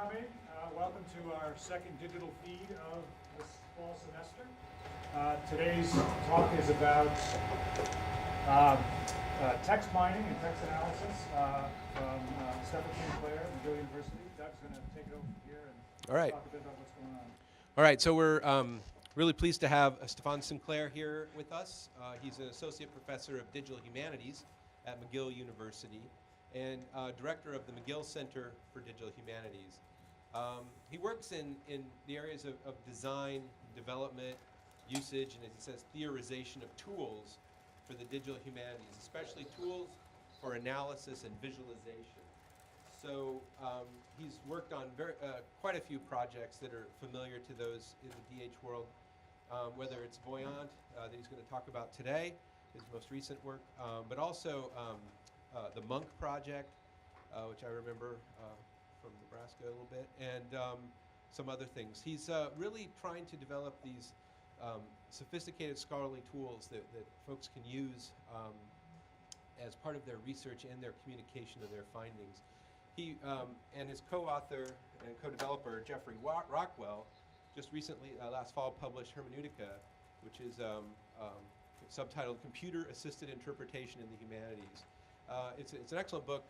coming. Welcome to our second digital feed of this fall semester. Today's talk is about text mining and text analysis from Stéfan Sinclair at McGill University. Doug's going to take it over from here and talk a bit about what's going on. All right, so we're really pleased to have Stéfan Sinclair here with us. He's an associate professor of digital humanities at McGill University and director of the McGill Center for Digital Humanities. He works in the areas of design, development, usage, and as he says, theorization of tools for the digital humanities, especially tools for analysis and visualization. So he's worked on quite a few projects that are familiar to those in the DH world, whether it's Voyant, that he's going to talk about today, his most recent work, but also the Monk project, which I remember from Nebraska a little bit, and some other things. He's really trying to develop these sophisticated scholarly tools that folks can use as part of their research and their communication of their findings. He and his co-author and co-developer, Jeffrey Rockwell, just recently, last fall, published Hermeneutica, which is subtitled Computer-Assisted Interpretation in the Humanities. It's an excellent book.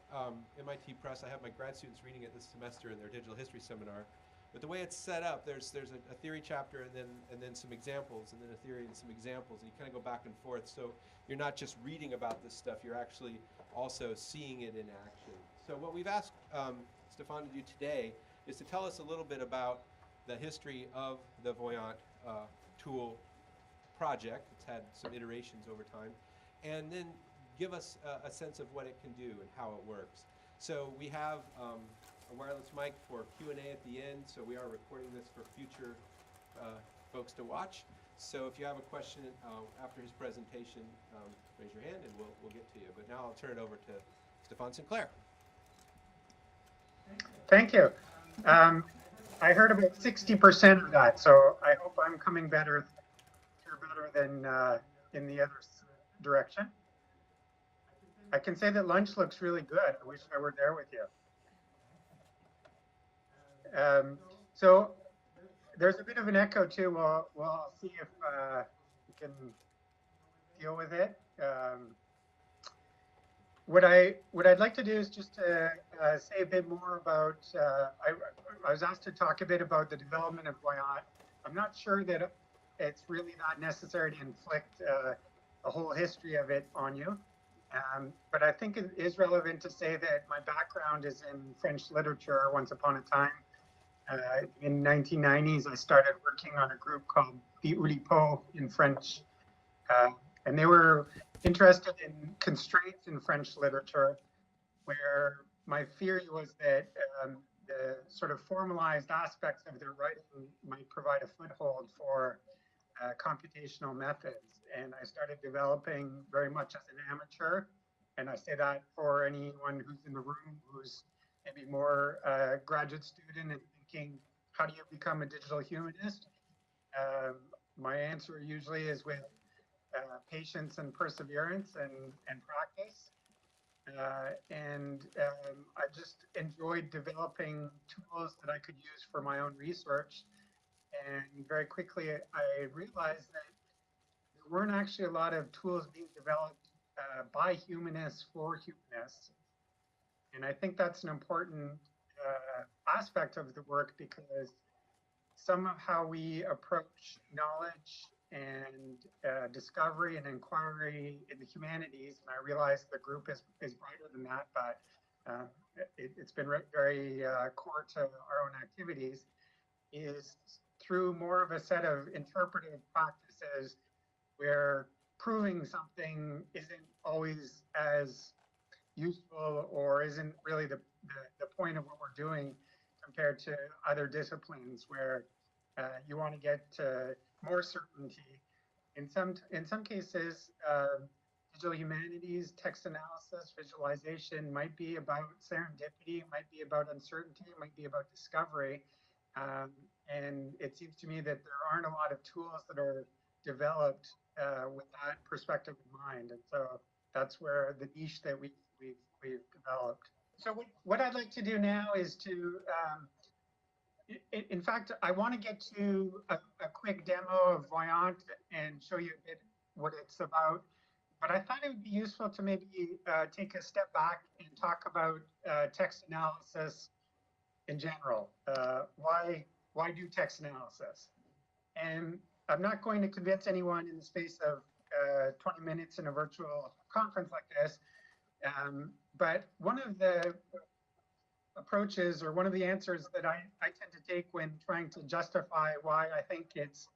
MIT Press, I have my grad students reading it this semester in their digital history seminar. But the way it's set up, there's a theory chapter and then some examples, and then a theory and some examples, and you kind of go back and forth. So you're not just reading about this stuff, you're actually also seeing it in action. So what we've asked Stéfan to do today is to tell us a little bit about the history of the Voyant tool project. It's had some iterations over time, and then give us a sense of what it can do and how it works. So we have a wireless mic for Q&A at the end, so we are recording this for future folks to watch. So if you have a question after his presentation, raise your hand and we'll get to you. But now I'll turn it over to Stéfan Sinclair. Thank you. I heard about 60% of that, so I hope I'm coming better than in the other direction. I can say that lunch looks really good. I wish I were there with you. So there's a bit of an echo too. We'll see if we can deal with it. What I'd like to do is just to say a bit more about. I was asked to talk a bit about the development of Voyant. I'm not sure that it's really that necessary to inflict a whole history of it on you. But I think it is relevant to say that my background is in French literature. Once upon a time, in 1990s, I started working on a group called the Oulipo in French, and they were interested in constraints in French literature, where my theory was that the sort of formalized aspects of their writing might provide a foothold for computational methods. And I started developing very much as an amateur. And I say that for anyone who's in the room who's maybe more graduate student and thinking, how do you become a digital humanist? My answer usually is with patience and perseverance and practice. I just enjoyed developing tools that I could use for my own research. And very quickly, I realized that there weren't actually a lot of tools being developed by humanists for humanists. And I think that's an important aspect of the work, because some of how we approach knowledge and discovery and inquiry in the humanities, and I realize the group is brighter than that, but it's been very core to our own activities, is through more of a set of interpretive practices where proving something isn't always as useful or isn't really the point of what we're doing compared to other disciplines where you want to get to more certainty. In some cases, digital humanities, text analysis, visualization might be about serendipity, might be about uncertainty, might be about discovery. And it seems to me that there aren't a lot of tools that are developed with that perspective in mind. And so that's where the niche that we've developed. So what I'd like to do now is to In fact, I want to get to a quick demo of Voyant and show you a bit what it's about. But I thought it would be useful to maybe take a step back and talk about text analysis in general. Why do text analysis? And I'm not going to convince anyone in the space of 20 minutes in a virtual conference like this. But one of the approaches, or one of the answers that I tend to take when trying to justify why I think it's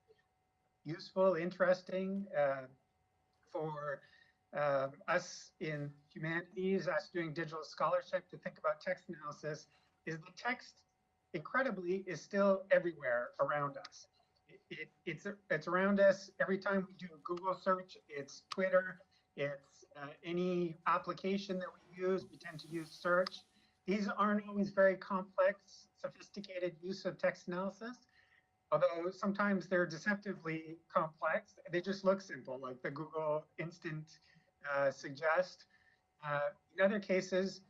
useful, interesting for us in humanities, us doing digital scholarship, to think about text analysis, is the text, incredibly, is still everywhere around us. It's around us every time we do a Google search. It's Twitter, it's any application that we use, we tend to use search. These aren't always very complex, sophisticated use of text analysis, although sometimes they're deceptively complex. They just look simple, like the Google Instant suggest. In other cases,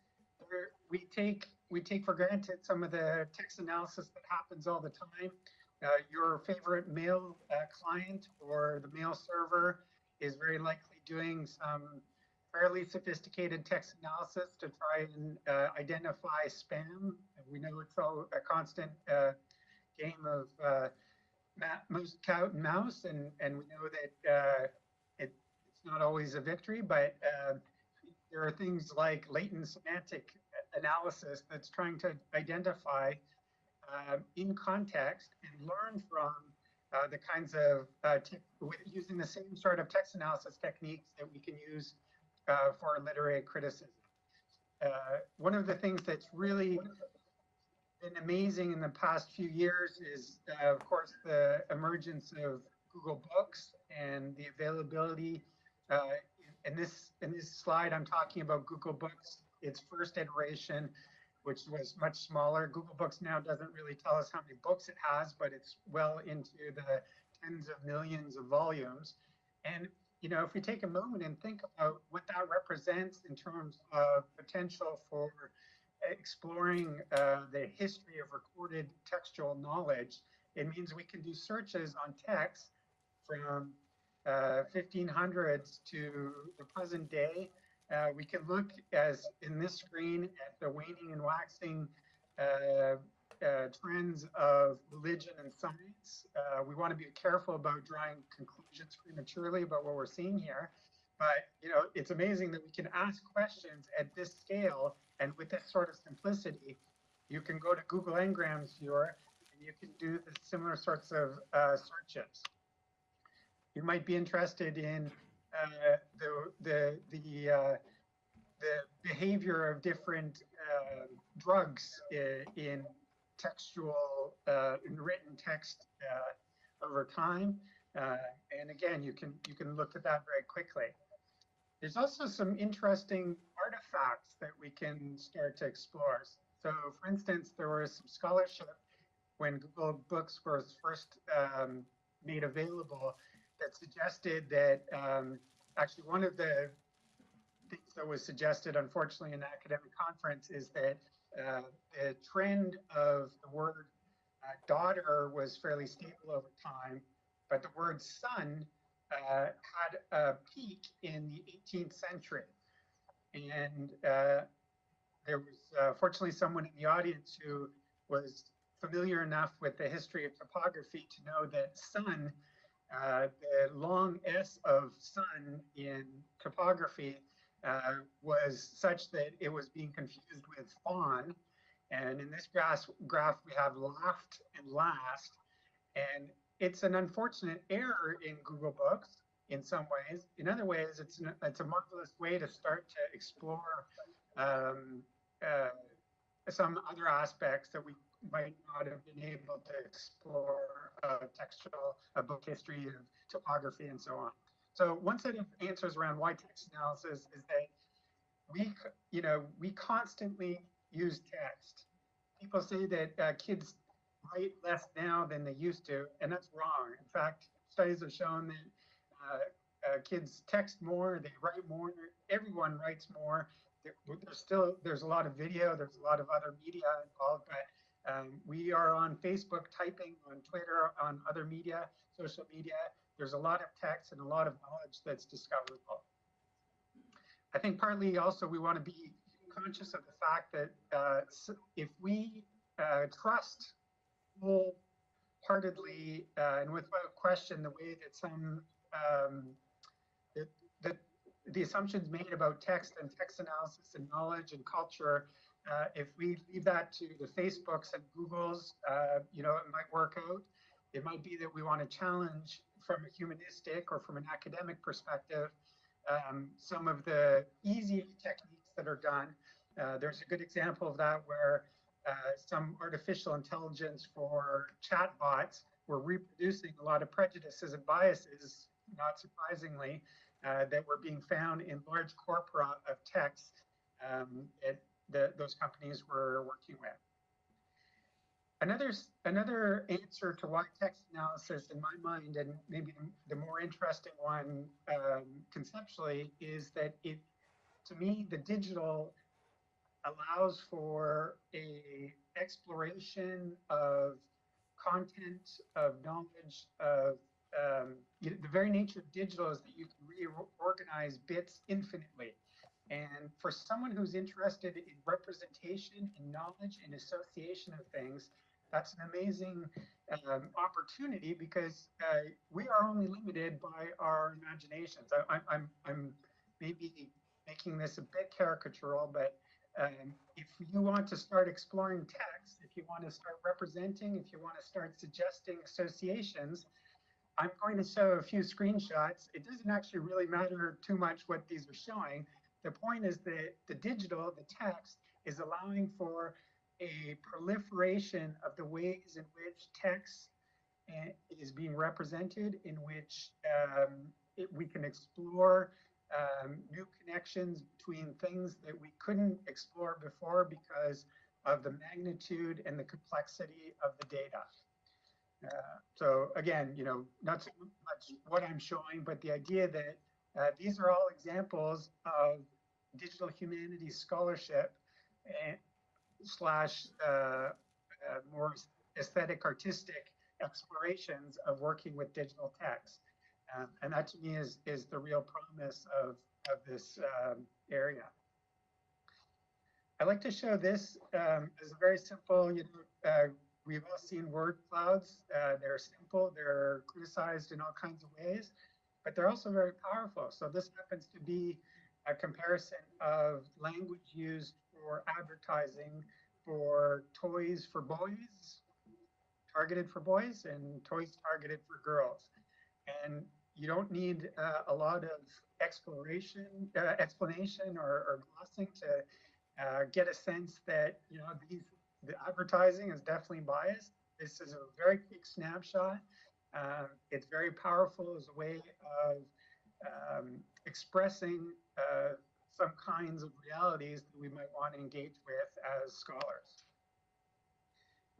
we take for granted some of the text analysis that happens all the time. Your favorite mail client or the mail server is very likely doing some fairly sophisticated text analysis to try and identify spam. We know it's all a constant game of cat and mouse, and we know that it's not always a victory, but there are things like latent semantic analysis that's trying to identify in context and learn from the kinds of using the same sort of text analysis techniques that we can use for literary criticism. One of the things that's really been amazing in the past few years is, of course, the emergence of Google Books and the availability. In this slide, I'm talking about Google Books, its first iteration, which was much smaller. Google Books now doesn't really tell us how many books it has, but it's well into the tens of millions of volumes. And if we take a moment and think about what that represents in terms of potential for exploring the history of recorded textual knowledge, it means we can do searches on text from 1500s to the present day. We can look, as in this screen, at the waning and waxing trends of religion and science. We want to be careful about drawing conclusions prematurely about what we're seeing here. But it's amazing that we can ask questions at this scale and with this sort of simplicity. You can go to Google Ngrams Viewer and you can do the similar sorts of searches. You might be interested in the behavior of different drugs in textual, in written text over time. And again, you can look at that very quickly. There's also some interesting artifacts that we can start to explore. So for instance, there was some scholarship when Google Books was first made available that suggested that actually one of the things that was suggested, unfortunately, in an academic conference is that the trend of the word daughter was fairly stable over time, but the word son had a peak in the 18th century. And there was fortunately someone in the audience who was familiar enough with the history of typography to know that son, the long S of son in typography was such that it was being confused with fawn. And in this graph, we have laughed and last. And it's an unfortunate error in Google Books in some ways. In other ways, it's a marvelous way to start to explore some other aspects that we might not have been able to explore textual book history of typography and so on. So one set of answers around why text analysis is that we constantly use text. People say that kids write less now than they used to, and that's wrong. In fact, studies have shown that kids text more, they write more, everyone writes more. There's a lot of video, there's a lot of other media involved, but We are on Facebook, typing, on Twitter, on other media, social media. There's a lot of text and a lot of knowledge that's discoverable. I think partly also we want to be conscious of the fact that if we trust wholeheartedly and without question the way that some the assumptions made about text and text analysis and knowledge and culture, if we leave that to the Facebooks and Googles, you know, it might work out. It might be that we want to challenge from a humanistic or from an academic perspective some of the easy techniques that are done. There's a good example of that where some artificial intelligence for chatbots were reproducing a lot of prejudices and biases, not surprisingly, that were being found in large corpora of text those companies were working with. Another answer to why text analysis, in my mind, and maybe the more interesting one conceptually, is that to me, the digital allows for a exploration of content, of knowledge, of the very nature of digital is that you can reorganize bits infinitely. And for someone who's interested in representation and knowledge and association of things, that's an amazing opportunity because we are only limited by our imaginations. I'm maybe making this a bit caricatural, but if you want to start exploring text, if you want to start representing, if you want to start suggesting associations, I'm going to show a few screenshots. It doesn't actually really matter too much what these are showing. The point is that the digital, the text, is allowing for a proliferation of the ways in which text is being represented, in which we can explore new connections between things that we couldn't explore before because of the magnitude and the complexity of the data. So again, you know, not so much what I'm showing, but the idea that these are all examples of digital humanities scholarship slash more aesthetic, artistic explorations of working with digital text. And that to me is the real promise of this area. I like to show this as a very simple, you know, we've all seen word clouds. They're simple, they're criticized in all kinds of ways, but they're also very powerful. So this happens to be a comparison of language used for advertising for toys for boys, targeted for boys, and toys targeted for girls. And you don't need a lot of explanation or glossing to get a sense that, you know, the advertising is definitely biased. This is a very quick snapshot. It's very powerful as a way of expressing some kinds of realities that we might want to engage with as scholars.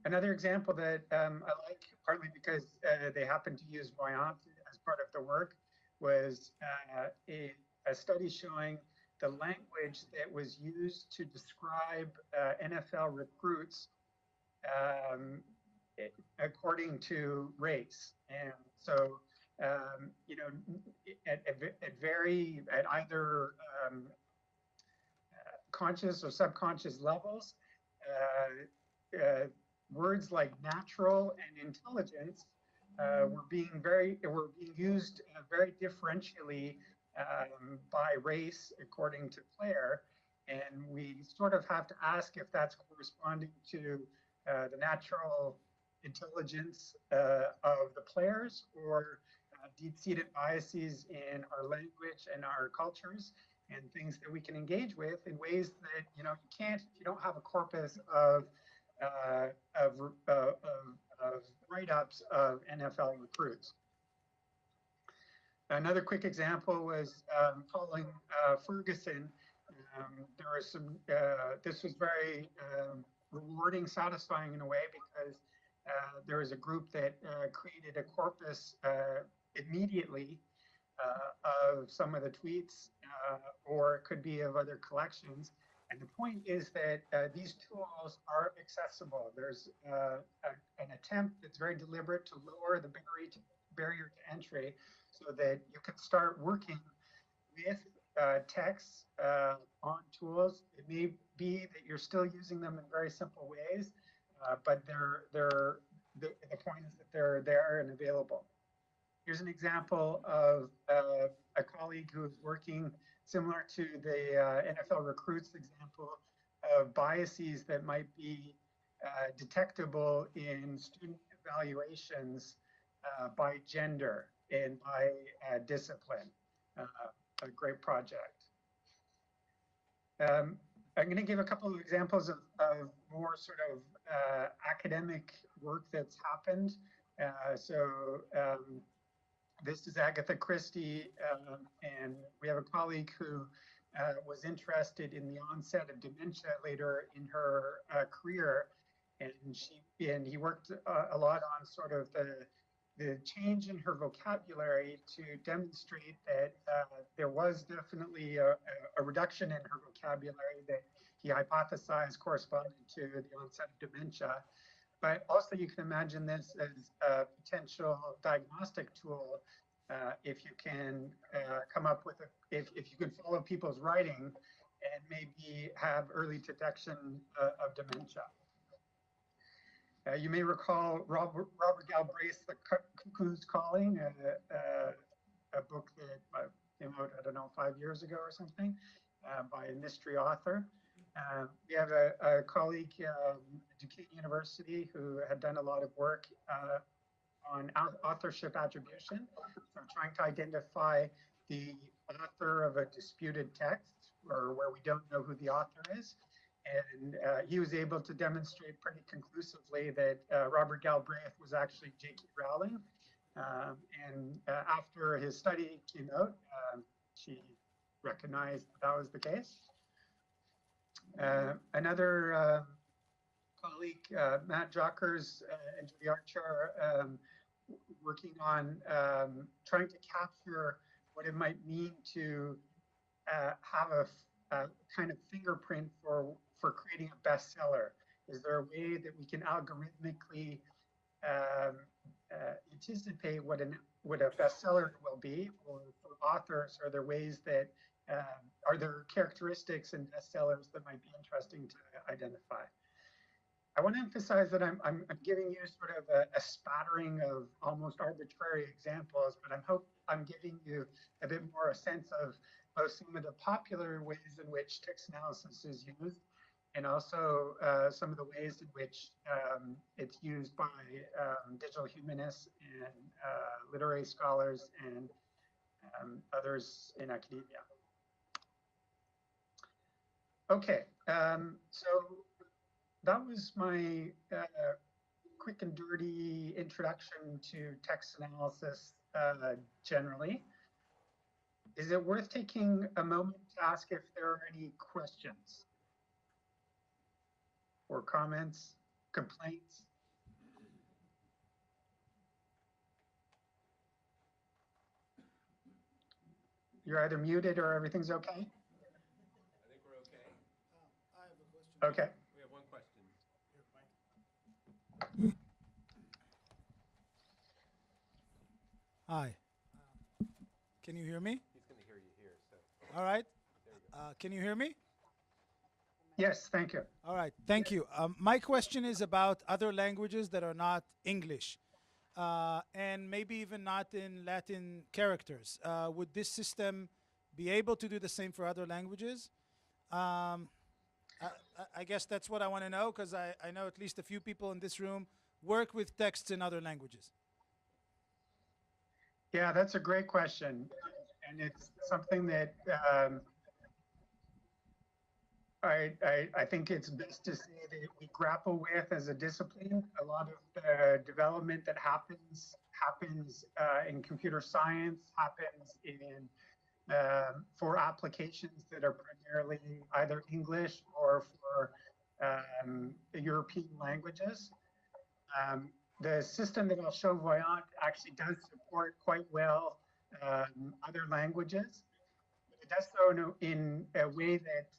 Another example that I like, partly because they happen to use Voyant as part of the work, was a study showing the language that was used to describe NFL recruits according to race. And so, you know, at either conscious or subconscious levels, words like natural and intelligence were being used very differentially by race according to player, and we sort of have to ask if that's corresponding to the natural intelligence of the players or deep-seated biases in our language and our cultures and things that we can engage with in ways that, you know, you can't if you don't have a corpus of write-ups of NFL recruits. Another quick example was following Ferguson. There was some. This was very rewarding, satisfying in a way, because there was a group that created a corpus immediately of some of the tweets, or it could be of other collections, And the point is that these tools are accessible. There's an attempt that's very deliberate to lower the barrier to entry so that you can start working with texts on tools. It may be that you're still using them in very simple ways, but the point is that they're there and available. Here's an example of a colleague who is working similar to the NFL recruits example of biases that might be detectable in student evaluations by gender and by discipline. A great project. I'm going to give a couple of examples of more sort of academic work that's happened. This is Agatha Christie, and we have a colleague who was interested in the onset of dementia later in her career, and he worked a lot on sort of the change in her vocabulary to demonstrate that there was definitely a reduction in her vocabulary that he hypothesized corresponded to the onset of dementia. But also you can imagine this as a potential diagnostic tool if you can come up with if you can follow people's writing and maybe have early detection of dementia. You may recall Robert Galbraith's The Cuckoo's Calling, a book that came out, I don't know, 5 years ago or something, by a mystery author. We have a colleague at Duquesne University who had done a lot of work on authorship attribution, so trying to identify the author of a disputed text or where we don't know who the author is. And he was able to demonstrate pretty conclusively that Robert Galbraith was actually J.K. Rowling. And after his study came out, she recognized that was the case. Another colleague, Matt Jockers and Judy Archer, working on trying to capture what it might mean to have a kind of fingerprint for creating a bestseller. Is there a way that we can algorithmically anticipate what a bestseller will be? Or for authors, are there ways that are there characteristics in bestsellers that might be interesting to identify? I want to emphasize that I'm giving you sort of a spattering of almost arbitrary examples, but I'm giving you a bit more a sense of both some of the popular ways in which text analysis is used, and also some of the ways in which it's used by digital humanists and literary scholars and others in academia. Okay, so that was my quick and dirty introduction to text analysis generally. Is it worth taking a moment to ask if there are any questions or comments, complaints? You're either muted or everything's okay? I think we're okay. I have a question. Okay. We have one question. Hi. Can you hear me? He's going to hear you here. So. All right. There you go. Can you hear me? Yes, thank you. All right. Thank you. My question is about other languages that are not English, and maybe even not in Latin characters. Would this system be able to do the same for other languages? I guess that's what I want to know, because I know at least a few people in this room work with texts in other languages. Yeah, that's a great question. And it's something that I think it's best to say that we grapple with as a discipline. A lot of the development that happens in computer science, happens in for applications that are primarily either English or for European languages. The system that I'll show, Voyant, actually does support quite well other languages, but it does so in a way that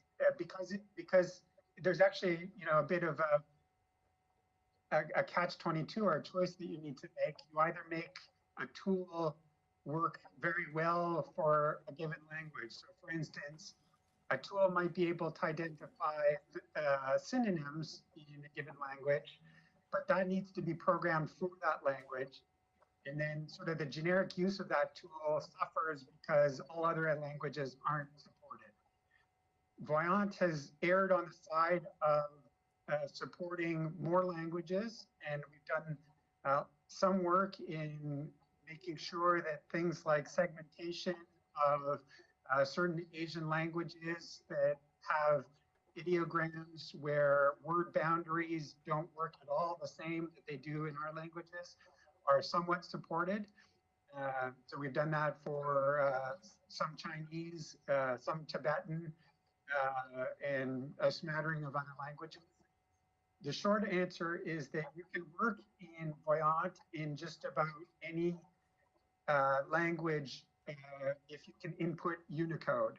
because there's actually, you know, a bit of a catch-22 or a choice that you need to make. You either make a tool work very well for a given language. So for instance, a tool might be able to identify synonyms in a given language, but that needs to be programmed for that language. And then sort of the generic use of that tool suffers because all other languages aren't supported. Voyant has erred on the side of supporting more languages, and we've done some work in making sure that things like segmentation of certain Asian languages that have ideograms where word boundaries don't work at all the same that they do in our languages are somewhat supported. So we've done that for some Chinese, some Tibetan, and a smattering of other languages. The short answer is that you can work in Voyant in just about any language if you can input Unicode.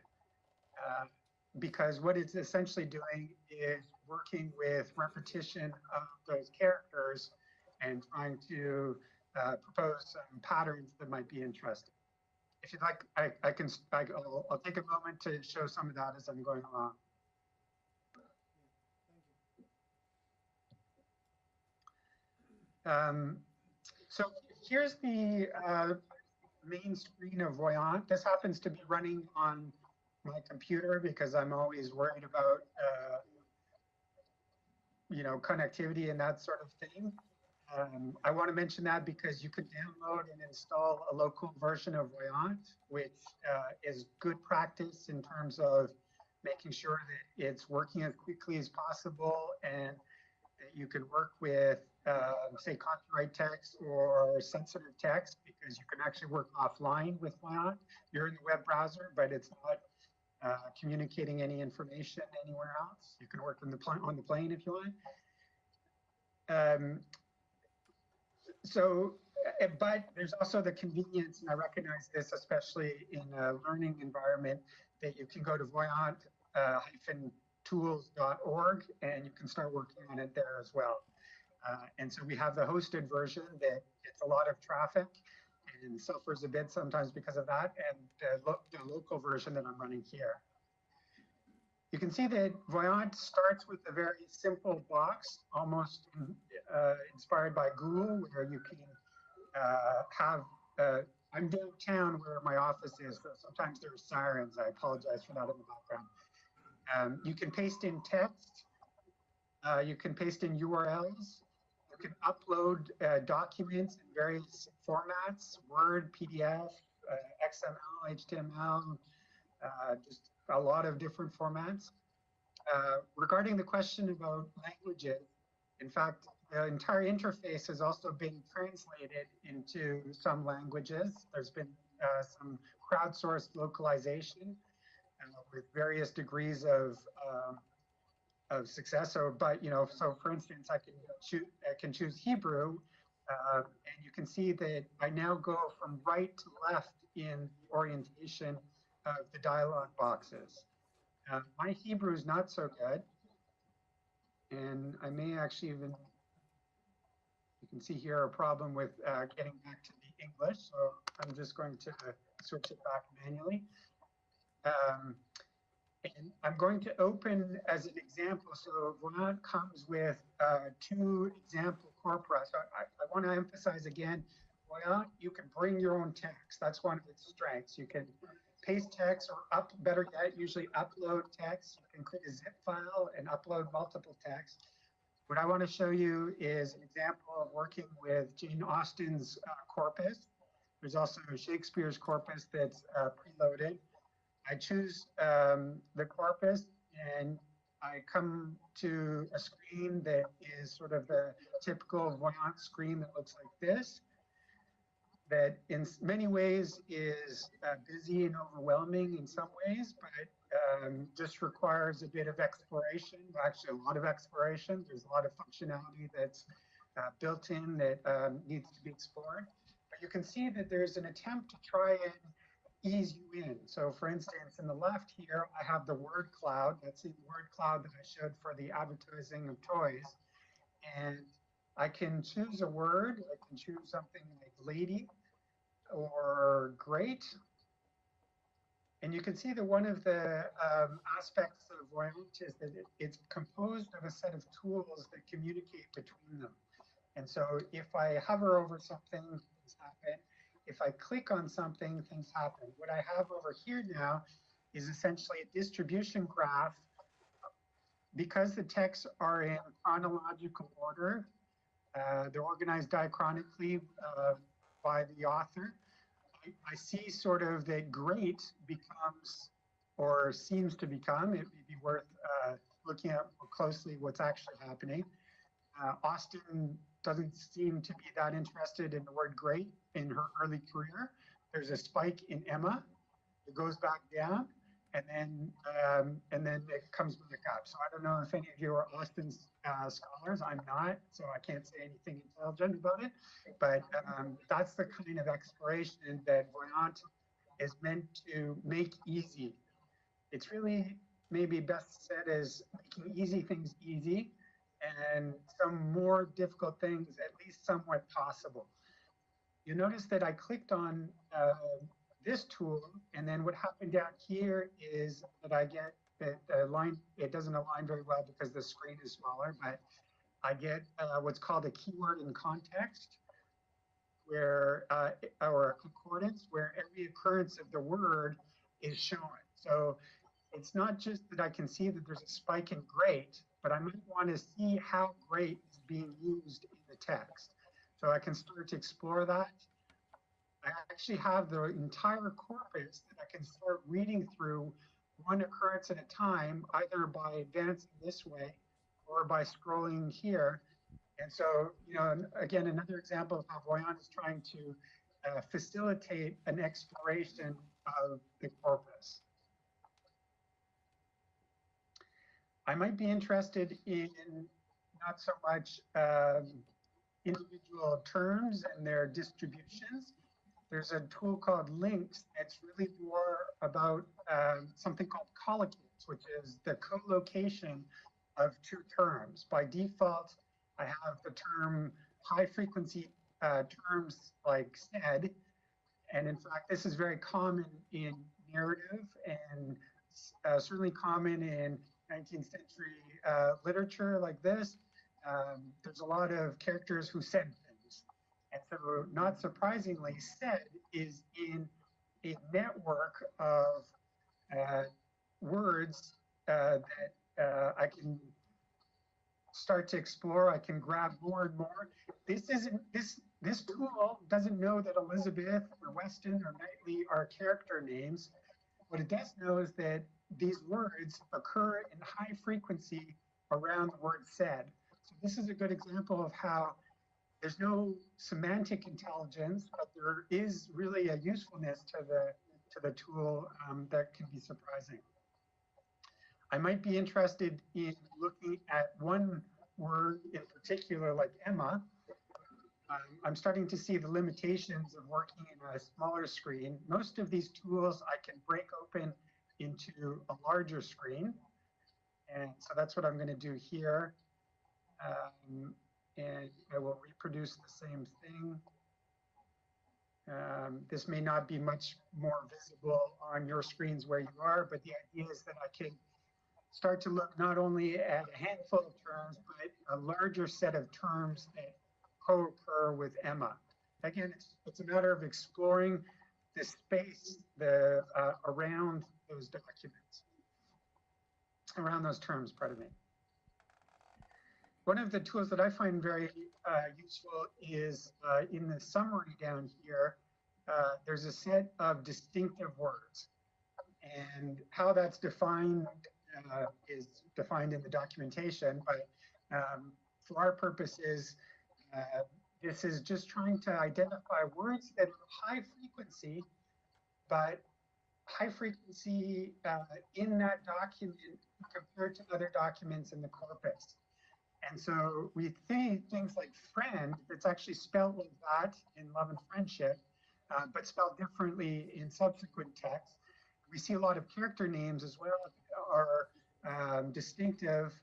Because what it's essentially doing is working with repetition of those characters and trying to propose some patterns that might be interesting. If you'd like, I'll take a moment to show some of that as I'm going along. So here's the main screen of Voyant. This happens to be running on my computer because I'm always worried about you know, connectivity and that sort of thing. I want to mention that because you can download and install a local version of Voyant, which is good practice in terms of making sure that it's working as quickly as possible and that you can work with, say, copyright text or sensitive text, because you can actually work offline with Voyant. You're in the web browser, but it's not communicating any information anywhere else. You can work on the plane if you want. But there's also the convenience, and I recognize this especially in a learning environment, that you can go to voyant-tools.org and you can start working on it there as well. And so we have the hosted version that gets a lot of traffic and suffers a bit sometimes because of that, and the local version that I'm running here. You can see that Voyant starts with a very simple box, almost inspired by Google, where you can I'm downtown where my office is, so sometimes there's sirens. I apologize for that in the background. You can paste in text. You can paste in URLs. You can upload documents in various formats: Word, PDF, XML, HTML, just a lot of different formats. Regarding the question about languages, in fact, the entire interface has also been translated into some languages. There's been some crowdsourced localization with various degrees of success. So, but you know, so for instance, I can choose Hebrew, and you can see that I now go from right to left in orientation of the dialog boxes. My Hebrew is not so good, and I may actually even, you can see here a problem with getting back to the English, so I'm just going to switch it back manually. And I'm going to open as an example. So Voyant comes with 2 example corpora. So I want to emphasize again, Voyant, you can bring your own text. That's one of its strengths. You can paste text, or better yet, usually upload text. You can create a zip file and upload multiple text. What I want to show you is an example of working with Jane Austen's corpus. There's also Shakespeare's corpus that's preloaded. I choose the corpus and I come to a screen that is sort of the typical Voyant screen that looks like this, that in many ways is busy and overwhelming in some ways, but just requires a bit of exploration, actually a lot of exploration. There's a lot of functionality that's built in that needs to be explored. But you can see that there's an attempt to try and ease you in. So for instance, in the left here, I have the word cloud. That's the word cloud that I showed for the advertising of toys. And I can choose a word. I can choose something like lady or great. And you can see that one of the aspects of Voyant is that it's composed of a set of tools that communicate between them. And so if I hover over something, things happen. If I click on something, things happen. What I have over here now is essentially a distribution graph. Because the texts are in chronological order, they're organized diachronically by the author. I see sort of that great becomes, or seems to become, it may be worth looking at more closely what's actually happening. Austin doesn't seem to be that interested in the word great in her early career. There's a spike in Emma. It goes back down, and then it comes back up. So I don't know if any of you are Austin's scholars. I'm not, so I can't say anything intelligent about it. But that's the kind of exploration that Voyant is meant to make easy. It's really maybe best said as making easy things easy and some more difficult things at least somewhat possible. You notice that I clicked on this tool, and then what happened down here is that I get the line, it doesn't align very well because the screen is smaller, but I get what's called a keyword in context, where, or a concordance, where every occurrence of the word is shown. So it's not just that I can see that there's a spike in great, but I might want to see how great is being used in the text. So I can start to explore that. I actually have the entire corpus that I can start reading through one occurrence at a time, either by advancing this way or by scrolling here. And so, you know, again, another example of how Voyant is trying to facilitate an exploration of the corpus. I might be interested in not so much individual terms and their distributions. There's a tool called links that's really more about something called collocates, which is the co-location of two terms. By default, I have the term high frequency terms like said, and in fact, this is very common in narrative and certainly common in 19th century literature like this. There's a lot of characters who said things. And so, not surprisingly, said is in a network of words that I can start to explore. I can grab more and more. This tool doesn't know that Elizabeth or Weston or Knightley are character names. What it does know is that these words occur in high frequency around the word said. So this is a good example of how there's no semantic intelligence, but there is really a usefulness to the tool that can be surprising. I might be interested in looking at one word in particular, like Emma. I'm starting to see the limitations of working in a smaller screen. Most of these tools I can break open into a larger screen. And so that's what I'm going to do here. And I will reproduce the same thing. This may not be much more visible on your screens where you are, but the idea is that I can start to look not only at a handful of terms, but a larger set of terms that co-occur with Emma. Again, it's a matter of exploring the space around those documents, around those terms, pardon me. One of the tools that I find very useful is in the summary down here, there's a set of distinctive words. And how that's defined is defined in the documentation, but for our purposes, this is just trying to identify words that are high frequency, but high frequency in that document compared to other documents in the corpus. And so we think things like friend, it's actually spelled like that in Love and Friendship, but spelled differently in subsequent texts. We see a lot of character names as well that are distinctive,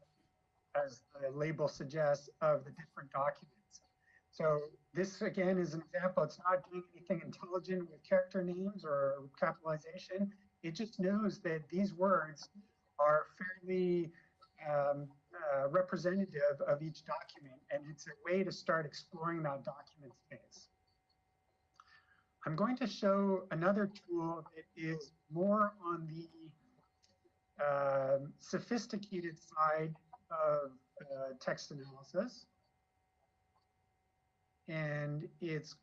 as the label suggests, of the different documents. So this again is an example. It's not doing anything intelligent with character names or capitalization. It just knows that these words are fairly representative of each document, and it's a way to start exploring that document space. I'm going to show another tool that is more on the sophisticated side of text analysis. And it's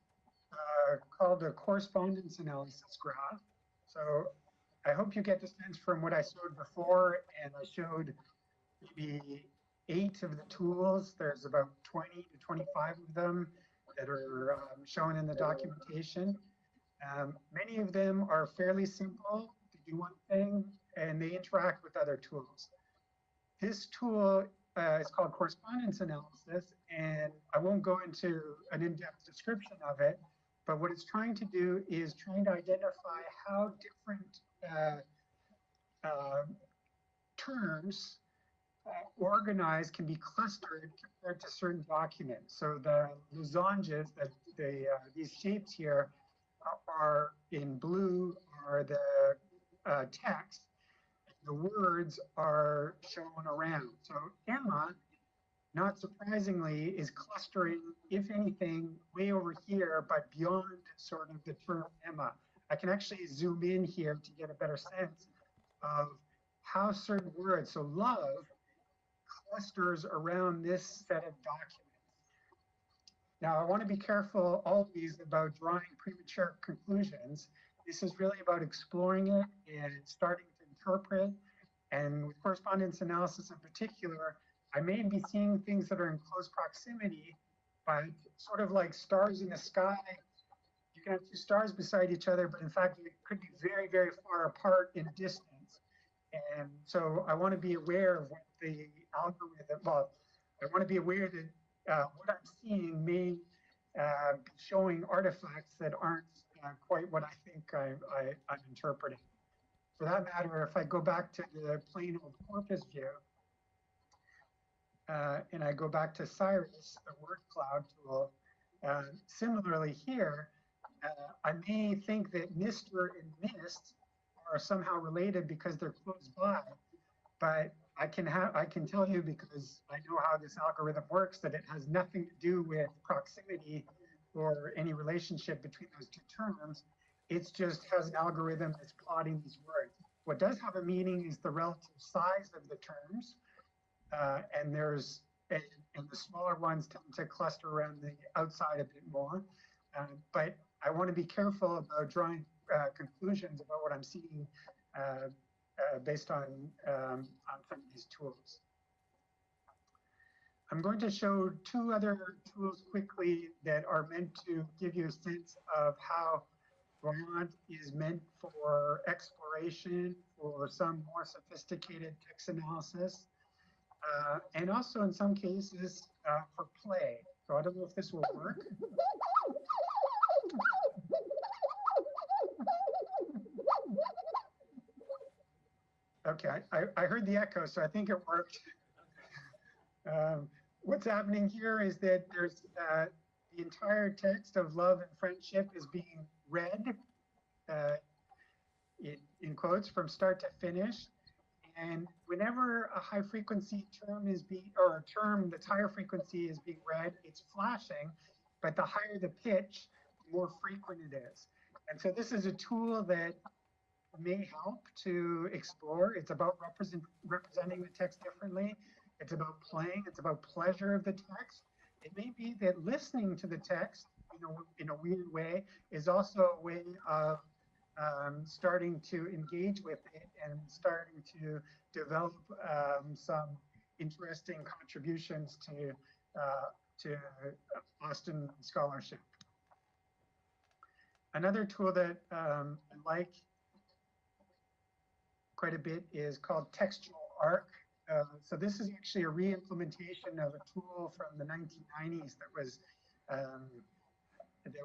called a correspondence analysis graph. So I hope you get the sense from what I showed before, and I showed maybe 8 of the tools. There's about 20 to 25 of them that are shown in the documentation. Many of them are fairly simple to do one thing, and they interact with other tools. This tool is called correspondence analysis, and I won't go into an in-depth description of it, but what it's trying to do is trying to identify how different terms organized can be clustered compared to certain documents. So the lozenges, these shapes here are in blue are the text. The words are shown around. So Emma, not surprisingly, is clustering, if anything, way over here, but beyond sort of the term Emma. I can actually zoom in here to get a better sense of how certain words, so love, clusters around this set of documents. Now, I want to be careful always about drawing premature conclusions. This is really about exploring it and starting to interpret. And with correspondence analysis in particular, I may be seeing things that are in close proximity, but sort of like stars in the sky. You can have 2 stars beside each other, but in fact, it could be very, very far apart in distance. And so I want to be aware of what the algorithm, well, I want to be aware that what I'm seeing may be showing artifacts that aren't quite what I think I'm interpreting. For that matter, if I go back to the plain old corpus view, and I go back to Cyrus, the word cloud tool, similarly here, I may think that Mr. and Mist are somehow related because they're close by, but I can tell you, because I know how this algorithm works, that it has nothing to do with proximity or any relationship between those 2 terms. It just has an algorithm that's plotting these words. What does have a meaning is the relative size of the terms, and the smaller ones tend to cluster around the outside a bit more. But I want to be careful about drawing conclusions about what I'm seeing based on some of these tools. I'm going to show 2 other tools quickly that are meant to give you a sense of how Voyant is meant for exploration, for some more sophisticated text analysis, and also in some cases for play. So I don't know if this will work. Okay, I heard the echo, so I think it worked. What's happening here is that there's the entire text of love and friendship is being read in quotes from start to finish. And whenever a high frequency term is or a term that's higher frequency is being read, it's flashing, but the higher the pitch, the more frequent it is. And so this is a tool that may help to explore. It's about representing the text differently. It's about playing. It's about pleasure of the text. It may be that listening to the text, in a weird way, is also a way of starting to engage with it and starting to develop some interesting contributions to Austin scholarship. Another tool that I like quite a bit is called Textual Arc. So this is actually a re-implementation of a tool from the 1990s that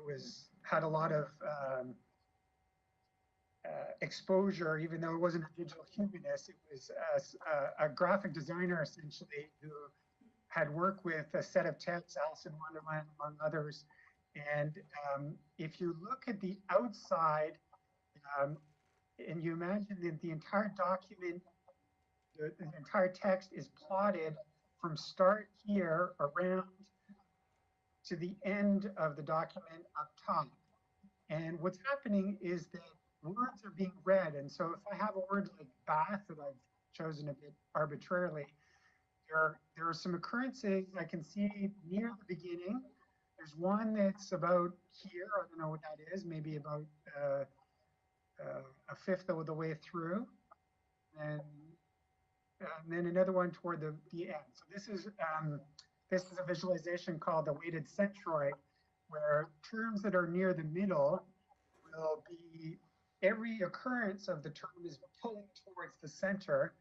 was had a lot of exposure, even though it wasn't a digital humanist. It was a graphic designer, essentially, who had worked with a set of texts, Alice in Wonderland, among others. And if you look at the outside, and you imagine that the entire document, the entire text is plotted from start here around to the end of the document up top. And what's happening is that words are being read. And so if I have a word like bath that I've chosen a bit arbitrarily, there are some occurrences I can see near the beginning. There's one that's about here. I don't know what that is, maybe about a fifth of the way through. And then another one toward the end. So this is a visualization called the weighted centroid, where terms that are near the middle will be, every occurrence of the term is pulling towards the center.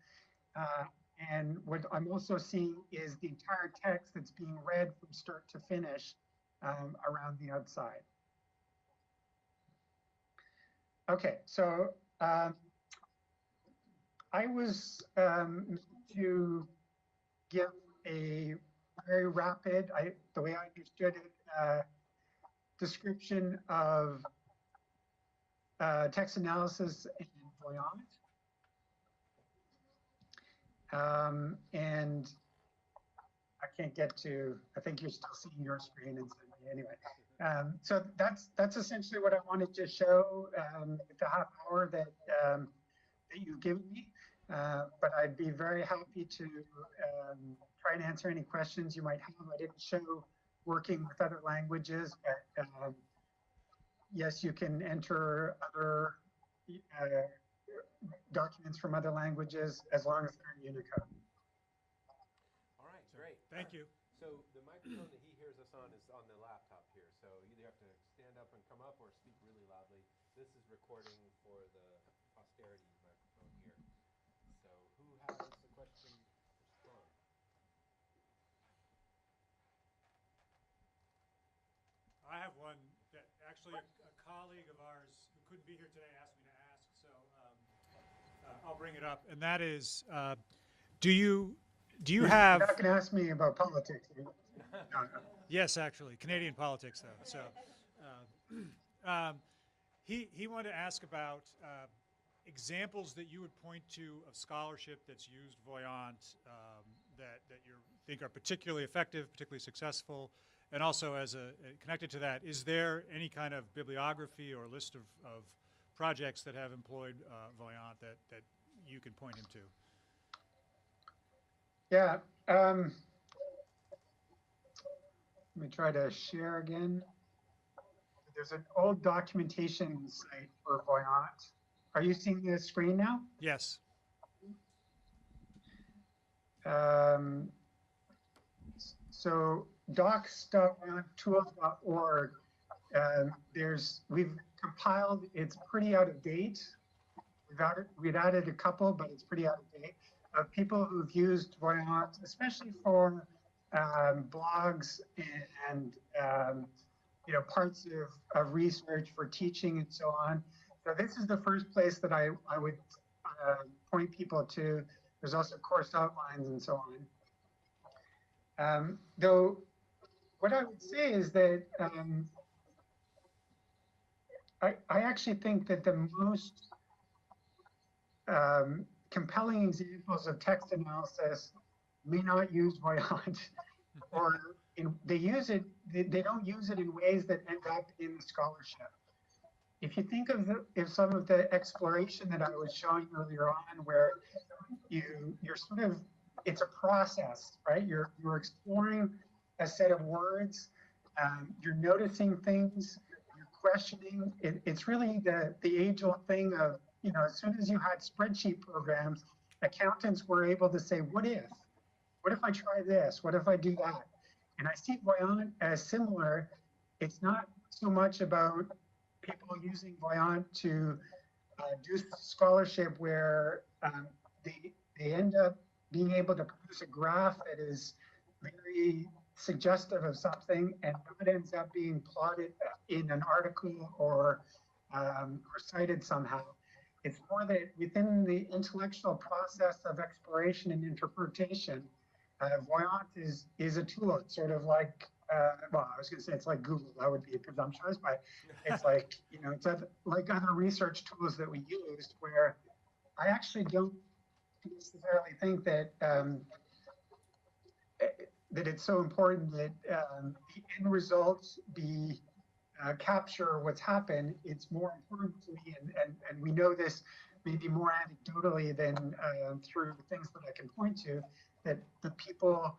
And what I'm also seeing is the entire text that's being read from start to finish around the outside. Okay, so I was to give a very rapid, the way I understood it, description of text analysis in Voyant. And I can't get to, I think you're still seeing your screen anyway. So that's essentially what I wanted to show the half hour that you've given me. But I'd be very happy to try and answer any questions you might have. I didn't show working with other languages, but yes, you can enter other documents from other languages as long as they're in Unicode. All right, great. Thank you. So the microphone that he hears us on is on the laptop here. So you either have to stand up and come up or speak really loudly. This is recording for the posterity microphone here. So who has a question for Stéfan? I have one that actually a colleague of ours who couldn't be here today asked me to ask, so I'll bring it up. And that is, do you have? You're not going to ask me about politics. No, no. Yes, actually, Canadian politics, though. So he wanted to ask about examples that you would point to of scholarship that's used Voyant that you think are particularly effective, particularly successful. And also, as connected to that, is there any kind of bibliography or list of projects that have employed Voyant that you can point him to? Yeah. Let me try to share again. There's an old documentation site for Voyant. Are you seeing the screen now? Yes. So docs.voyanttools.org, we've compiled, it's pretty out of date. We've added a couple, but it's pretty out of date, of people who've used Voyant, especially for blogs and parts of research for teaching and so on. So this is the first place that I would point people to. There's also course outlines and so on. Though what I would say is that I actually think that the most compelling examples of text analysis may not use Voyant, or they use it. They don't use it in ways that end up in scholarship. If you think of some of the exploration that I was showing earlier on, where you're sort of, it's a process, right? You're exploring a set of words, you're noticing things, you're questioning. It's really the age-old thing of, as soon as you had spreadsheet programs, accountants were able to say, what if I try this? What if I do that? And I see Voyant as similar. It's not so much about people using Voyant to do scholarship where they end up being able to produce a graph that is very suggestive of something and what ends up being plotted in an article or cited somehow. It's more that within the intellectual process of exploration and interpretation, Voyant is a tool. It's sort of like, well, I was going to say it's like Google. That would be presumptuous, but it's like, you know, it's like other research tools that we used, where I actually don't necessarily think that that it's so important that the end results be capture what's happened. It's more important to me, and we know this maybe more anecdotally than through things that I can point to, that the people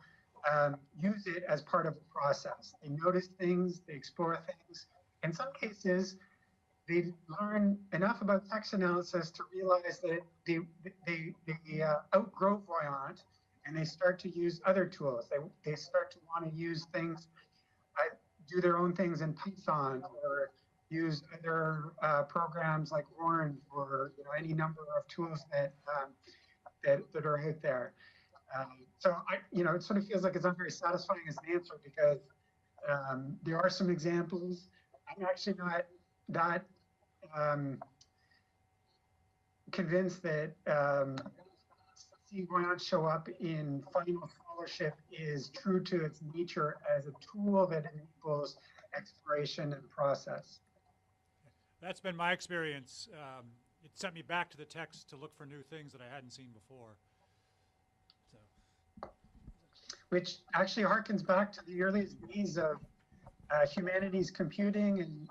use it as part of the process. They notice things, they explore things. In some cases, they learn enough about text analysis to realize that they outgrow Voyant, and they start to use other tools. They start to want to use things, do their own things in Python, or use other programs like Orange, or any number of tools that are out there. So it sort of feels like it's not very satisfying as an answer, because there are some examples. I'm actually not that convinced that seeing Voyant show up in final scholarship is true to its nature as a tool that enables exploration and process. That's been my experience. It sent me back to the text to look for new things that I hadn't seen before. So. Which actually harkens back to the earliest days of humanities computing, and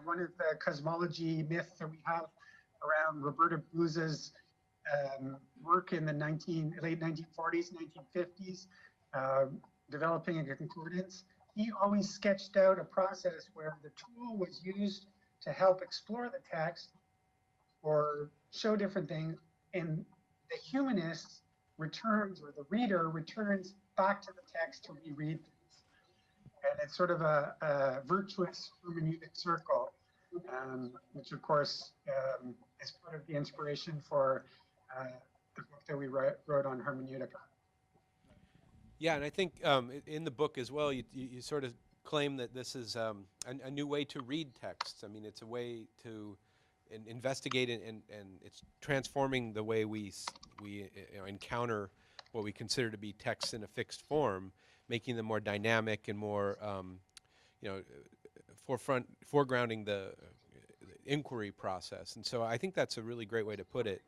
one of the cosmology myths that we have around Roberta Bruce's work in the late 1940s, 1950s, developing a concordance. He always sketched out a process where the tool was used to help explore the text or show different things, and the humanist returns, or the reader returns back to the text to reread things. And it's sort of a virtuous hermeneutic circle, which of course is part of the inspiration for the book that we wrote on hermeneutica. Yeah, and I think in the book as well, you sort of claim that this is a new way to read texts. I mean, it's a way to investigate and it's transforming the way we encounter what we consider to be texts in a fixed form, making them more dynamic and more, foregrounding the inquiry process. And so I think that's a really great way to put it,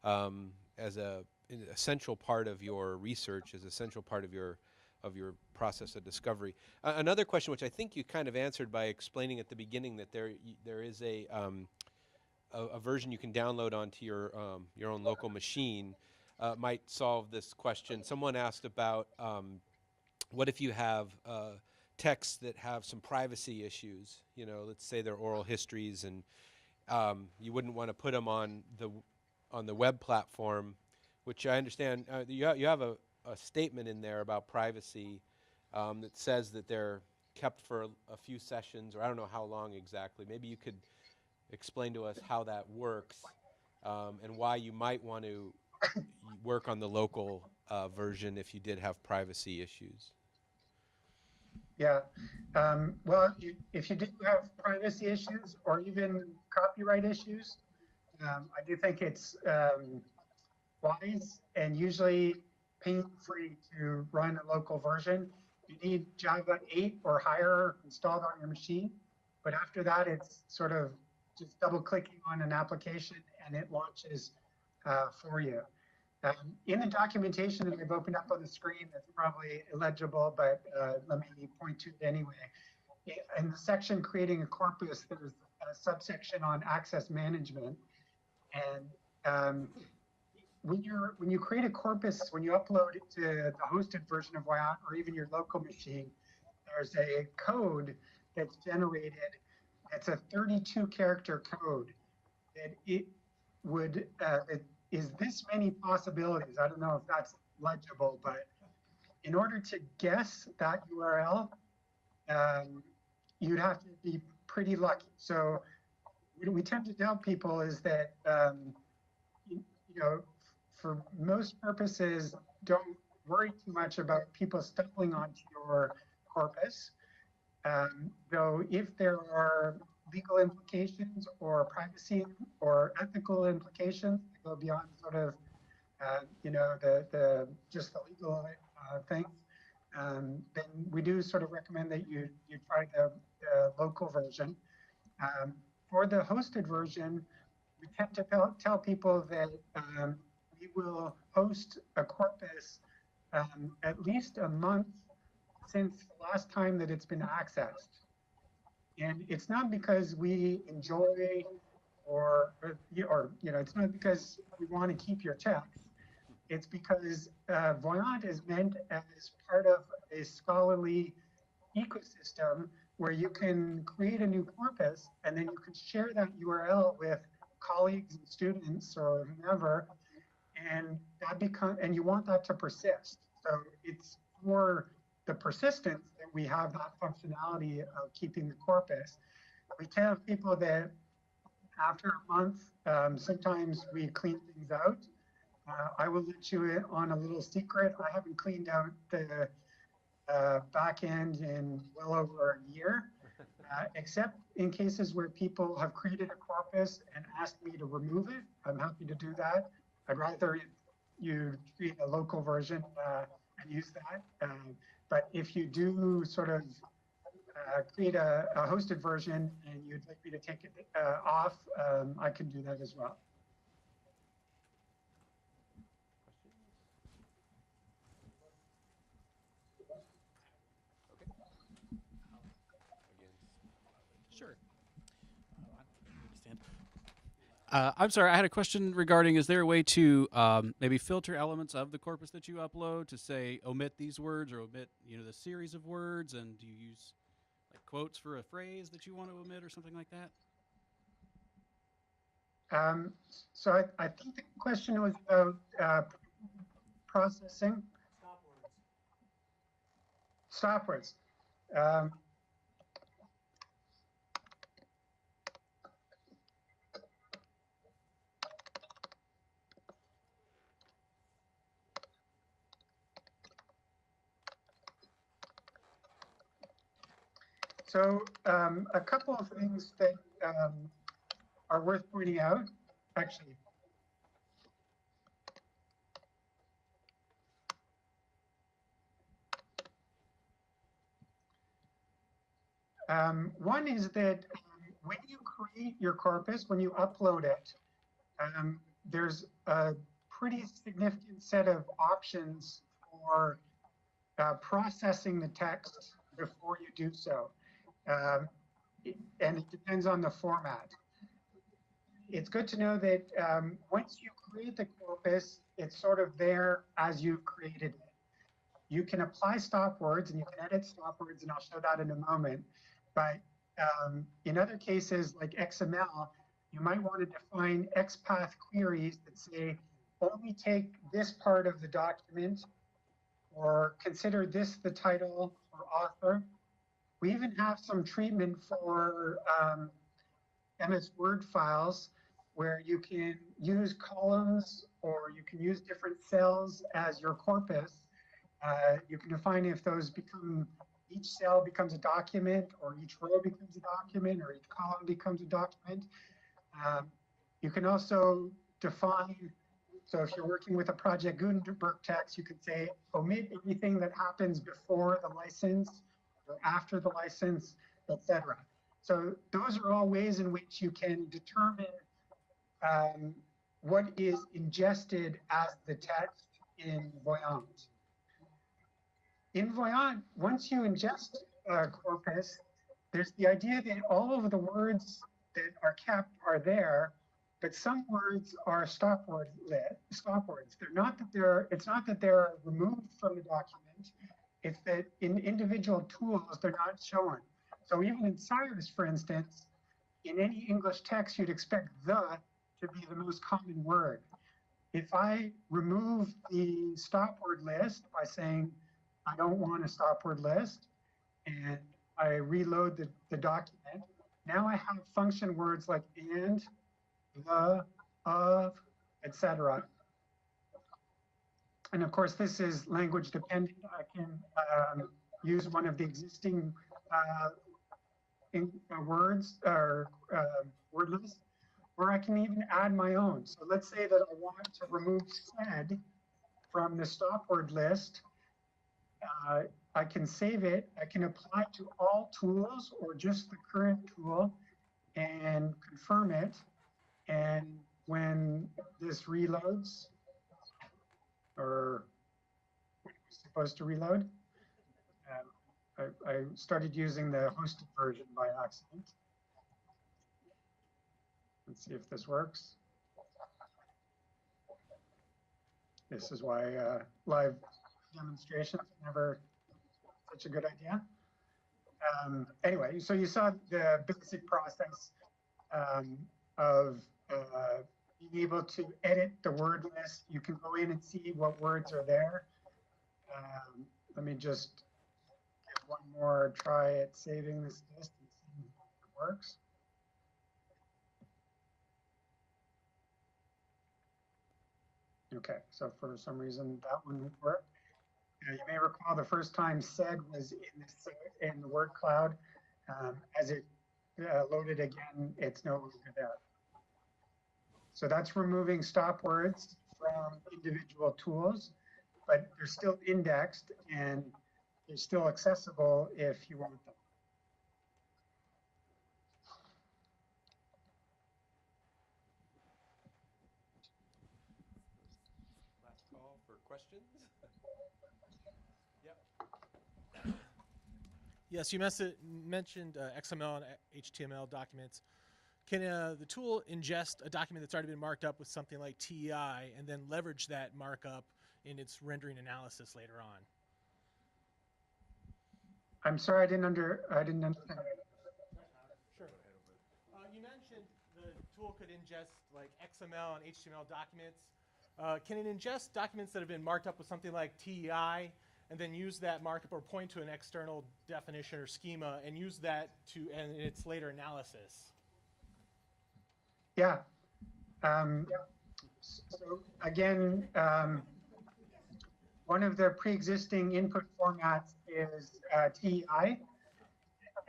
as an essential part of your research, as an essential part of your process of discovery. Another question, which I think you kind of answered by explaining at the beginning, that there is a version you can download onto your own local machine, might solve this question. Someone asked about what if you have texts that have some privacy issues? Let's say they're oral histories, and you wouldn't want to put them on the web platform, which I understand you have a statement in there about privacy that says that they're kept for a few sessions, or I don't know how long exactly. Maybe you could explain to us how that works, and why you might want to work on the local version if you did have privacy issues. Yeah. Well, if you do have privacy issues or even copyright issues, I do think it's wise and usually pain-free to run a local version. You need Java 8 or higher installed on your machine, but after that, it's sort of just double-clicking on an application and it launches for you. In the documentation that I've opened up on the screen, that's probably illegible, but let me point to it anyway. In the section creating a corpus, there's a subsection on access management, and when you create a corpus, when you upload it to the hosted version of Voyant or even your local machine, there's a code that's generated. It's a 32-character code that it would it is this many possibilities. I don't know if that's legible, but in order to guess that URL, you'd have to be pretty lucky. So what we tend to tell people is that for most purposes, don't worry too much about people stumbling onto your corpus. Though if there are legal implications or privacy or ethical implications that go beyond sort of the just the legal things, then we do sort of recommend that you try the local version. Um, for the hosted version, we tend to tell people that we will host a corpus at least a month since the last time that it's been accessed. And it's not because we enjoy it's not because we want to keep your text. It's because Voyant is meant as part of a scholarly ecosystem where you can create a new corpus and then you can share that URL with colleagues and students or whomever, and and you want that to persist. So it's for the persistence that we have that functionality of keeping the corpus. We tell people that after a month, sometimes we clean things out. I will let you in on a little secret. I haven't cleaned out the back end in well over a year, except in cases where people have created a corpus and asked me to remove it. I'm happy to do that. I'd rather you create a local version and use that. But if you do sort of create a hosted version and you'd like me to take it off, I can do that as well. Sure. I'm sorry, I had a question regarding, is there a way to maybe filter elements of the corpus that you upload to say omit these words or omit the series of words, and do you use like quotes for a phrase that you want to omit or something like that? So I think the question was about processing. Stop words. So a couple of things that are worth pointing out, actually. One is that when you create your corpus, when you upload it, there's a pretty significant set of options for processing the text before you do so. And it depends on the format. It's good to know that once you create the corpus, it's sort of there as you've created it. You can apply stop words and you can edit stop words, and I'll show that in a moment. But in other cases, like XML, you might want to define XPath queries that say, only take this part of the document, or consider this the title or author. We even have some treatment for MS Word files where you can use columns or you can use different cells as your corpus. You can define if those become, each cell becomes a document, or each row becomes a document, or each column becomes a document. You can also define, so if you're working with a Project Gutenberg text, you could say, omit anything that happens before the license or after the license, etc. So those are all ways in which you can determine what is ingested as the text in Voyant. In Voyant, once you ingest a corpus, there's the idea that all of the words that are kept are there, but some words are stop words. They're not that it's not that they're removed from the document. It's that in individual tools, they're not shown. So even in Cyrus, for instance, in any English text, you'd expect the to be the most common word. If I remove the stop word list by saying, I don't want a stop word list, and I reload the document, now I have function words like and, the, of, etc. And of course, this is language dependent. I can use one of the existing words or word lists, or I can even add my own. So let's say that I want to remove said from the stop word list. I can save it. I can apply to all tools or just the current tool and confirm it. And when this reloads, or it's supposed to reload, I started using the hosted version by accident. Let's see if this works. This is why live demonstrations are never such a good idea. Anyway, so you saw the basic process of being able to edit the word list. You can go in and see what words are there. Let me just give one more try at saving this list and see if it works. Okay, so for some reason that one didn't work. You may recall the first time said was in the word cloud. As it loaded again, it's no longer there. So that's removing stop words from individual tools, but they're still indexed and they're still accessible if you want them. Last call for questions. Yep. Yes, you mentioned XML and HTML documents. Can the tool ingest a document that's already been marked up with something like TEI and then leverage that markup in its rendering analysis later on? I'm sorry, I didn't understand. Sure. You mentioned the tool could ingest like XML and HTML documents. Can it ingest documents that have been marked up with something like TEI and then use that markup or point to an external definition or schema and use that in its later analysis? Yeah. So again, one of the pre-existing input formats is TEI,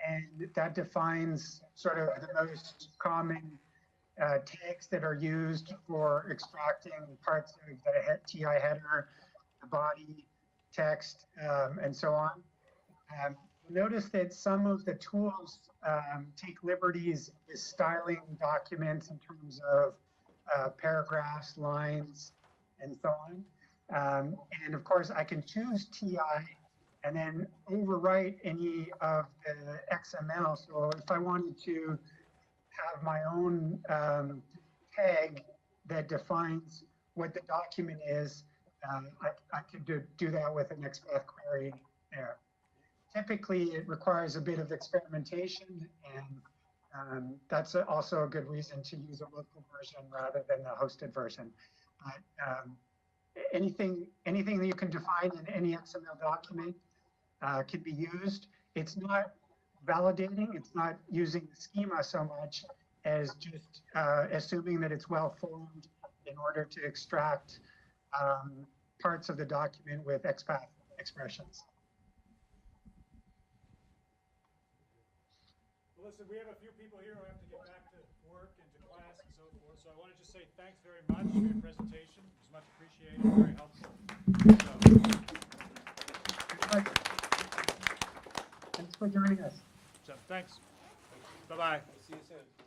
and that defines sort of the most common tags that are used for extracting parts of the TI header, the body, text, and so on. Notice that some of the tools take liberties with styling documents in terms of paragraphs, lines, and so on. And of course, I can choose TI and then overwrite any of the XML. So if I wanted to have my own tag that defines what the document is, I could do that with an XPath query there. Typically, it requires a bit of experimentation, and that's also a good reason to use a local version rather than the hosted version. Anything that you can define in any XML document can be used. It's not validating, it's not using the schema so much as just assuming that it's well formed in order to extract parts of the document with XPath expressions. Well, listen, we have a few people here who have to get back to work and to class and so forth, so I want to just say thanks very much for your presentation. It was much appreciated, very helpful. Thanks for joining us. So thanks. Bye-bye. See you soon.